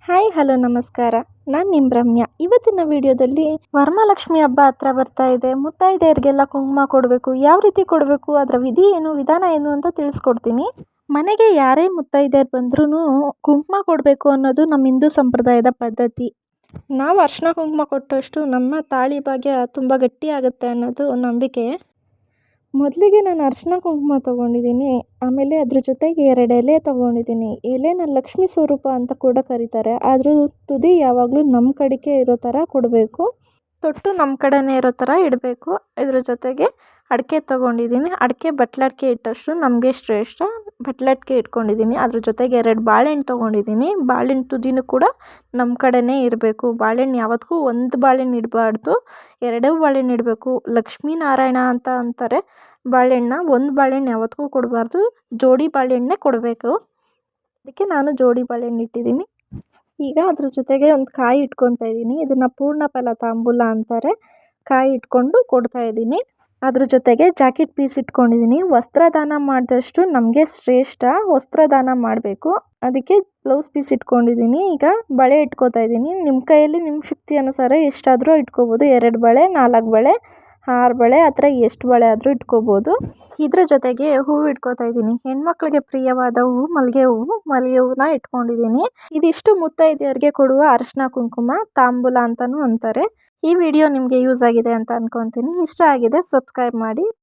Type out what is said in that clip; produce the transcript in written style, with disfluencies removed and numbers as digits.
Hi hello ನಮಸ್ಕಾರ. ನಾನು ನಿಮ್ಮ ರಮ್ಯಾ. ಇವತ್ತಿನ ವಿಡಿಯೋದಲ್ಲಿ ವರಮಹಾಲಕ್ಷ್ಮಿ ಹಬ್ಬ ಹತ್ರ ಬರ್ತಾ ಇದೆ. ಮುತ್ತೈದೆಯರಿಗೆಲ್ಲ ಕುಂಕುಮ ಕೊಡಬೇಕು. ಯಾವ ರೀತಿ ಕೊಡಬೇಕು, ಅದರ ವಿಧಿ ಏನು, ವಿಧಾನ ಏನು ಅಂತ ತಿಳಿಸ್ಕೊಡ್ತೀನಿ. ಮನೆಗೆ ಯಾರೇ ಮುತ್ತೈದೆಯರು ಬಂದ್ರೂ ಕುಂಕುಮ ಕೊಡಬೇಕು ಅನ್ನೋದು ನಮ್ಮ ಹಿಂದೂ ಸಂಪ್ರದಾಯದ ಪದ್ಧತಿ. ನಾವು ಅರಿಶಿನ ಕುಂಕುಮ ಕೊಟ್ಟಷ್ಟು ನಮ್ಮ ತಾಳಿ ಭಾಗ್ಯ ತುಂಬ ಗಟ್ಟಿಯಾಗುತ್ತೆ ಅನ್ನೋದು ನಂಬಿಕೆ. ಮೊದಲಿಗೆ ನಾನು ಅರಿಶಿನ ಕುಂಕುಮ ತೊಗೊಂಡಿದ್ದೀನಿ. ಆಮೇಲೆ ಅದ್ರ ಜೊತೆಗೆ 2 ಎಲೆ ತೊಗೊಂಡಿದ್ದೀನಿ. ಎಲೆನ ಲಕ್ಷ್ಮೀ ಸ್ವರೂಪ ಅಂತ ಕೂಡ ಕರೀತಾರೆ. ಆದರೂ ತುದಿ ಯಾವಾಗಲೂ ನಮ್ಮ ಕಡೆಗೆ ಇರೋ ಥರ ಕೊಡಬೇಕು. ತೊಟ್ಟು ನಮ್ಮ ಕಡೆನೇ ಇರೋ ಥರ ಇಡಬೇಕು. ಇದ್ರ ಜೊತೆಗೆ ಅಡಿಕೆ ತೊಗೊಂಡಿದ್ದೀನಿ. ಅಡಿಕೆ ಬಟ್ಲಡಿಕೆ ಇಟ್ಟಷ್ಟು ನಮಗೆ ಶ್ರೇಷ್ಠ. ಬಟ್ಲಡಿಕೆ ಇಟ್ಕೊಂಡಿದ್ದೀನಿ. ಅದ್ರ ಜೊತೆಗೆ 2 ಬಾಳೆಹಣ್ಣು ತೊಗೊಂಡಿದ್ದೀನಿ. ಬಾಳೆಹಣ್ಣು ತುದಿನೂ ಕೂಡ ನಮ್ಮ ಕಡೆನೇ ಇರಬೇಕು. ಬಾಳೆಹಣ್ಣು ಯಾವತ್ತಿಗೂ ಒಂದು ಬಾಳೆಹಣ್ಣು ಇಡಬಾರ್ದು, 2 ಬಾಳೆಹಣ್ಣು ಇಡಬೇಕು. ಲಕ್ಷ್ಮೀನಾರಾಯಣ ಅಂತ ಅಂತಾರೆ ಬಾಳೆಹಣ್ಣ. ಒಂದು ಬಾಳೆಹಣ್ಣು ಯಾವತ್ತಿಗೂ ಕೊಡಬಾರ್ದು, ಜೋಡಿ ಬಾಳೆಹಣ್ಣೇ ಕೊಡಬೇಕು. ಅದಕ್ಕೆ ನಾನು ಜೋಡಿ ಬಾಳೆಹಣ್ಣು ಇಟ್ಟಿದ್ದೀನಿ. ಈಗ ಅದ್ರ ಜೊತೆಗೆ ಒಂದು ಕಾಯಿ ಇಟ್ಕೊತಾ ಇದ್ದೀನಿ. ಇದನ್ನು ಪೂರ್ಣ ಫಲ ತಾಂಬೂಲ ಅಂತಾರೆ. ಕಾಯಿ ಇಟ್ಕೊಂಡು ಕೊಡ್ತಾ ಇದ್ದೀನಿ. ಅದ್ರ ಜೊತೆಗೆ ಜಾಕೆಟ್ ಪೀಸ್ ಇಟ್ಕೊಂಡಿದ್ದೀನಿ. ವಸ್ತ್ರದಾನ ಮಾಡಿದಷ್ಟು ನಮಗೆ ಶ್ರೇಷ್ಠ. ವಸ್ತ್ರದಾನ ಮಾಡಬೇಕು. ಅದಕ್ಕೆ ಬ್ಲೌಸ್ ಪೀಸ್ ಇಟ್ಕೊಂಡಿದ್ದೀನಿ. ಈಗ ಬಳೆ ಇಟ್ಕೋತಾ ಇದ್ದೀನಿ. ನಿಮ್ಮ ಕೈಯಲ್ಲಿ ನಿಮ್ಮ ಶಕ್ತಿ ಅನುಸಾರ ಎಷ್ಟಾದರೂ ಇಟ್ಕೋಬೋದು. 2 ಬಳೆ, 4 ಬಳೆ, 6 ಬಳೆ, ಆ ಥರ ಎಷ್ಟು ಬಳೆ ಆದರೂ ಇಟ್ಕೋಬೋದು. ಇದ್ರ ಜೊತೆಗೆ ಹೂವು ಇಟ್ಕೋತಾ ಇದ್ದೀನಿ. ಹೆಣ್ಮಕ್ಳಿಗೆ ಪ್ರಿಯವಾದ ಹೂವು ಮಲ್ಲಿಗೆ ಹೂವನ್ನ ಇಟ್ಕೊಂಡಿದ್ದೀನಿ. ಇದಿಷ್ಟು ಮುತ್ತೈದೆಯರಿಗೆ ಕೊಡುವ ಅರಿಶಿನ ಕುಂಕುಮ ತಾಂಬೂಲ ಅಂತಲೂ ಅಂತಾರೆ. ಈ ವಿಡಿಯೋ ನಿಮಗೆ ಯೂಸ್ ಆಗಿದೆ ಅಂತ ಅಂದ್ಕೊತೀನಿ. ಇಷ್ಟ ಆಗಿದೆ ಸಬ್ಸ್ಕ್ರೈಬ್ ಮಾಡಿ.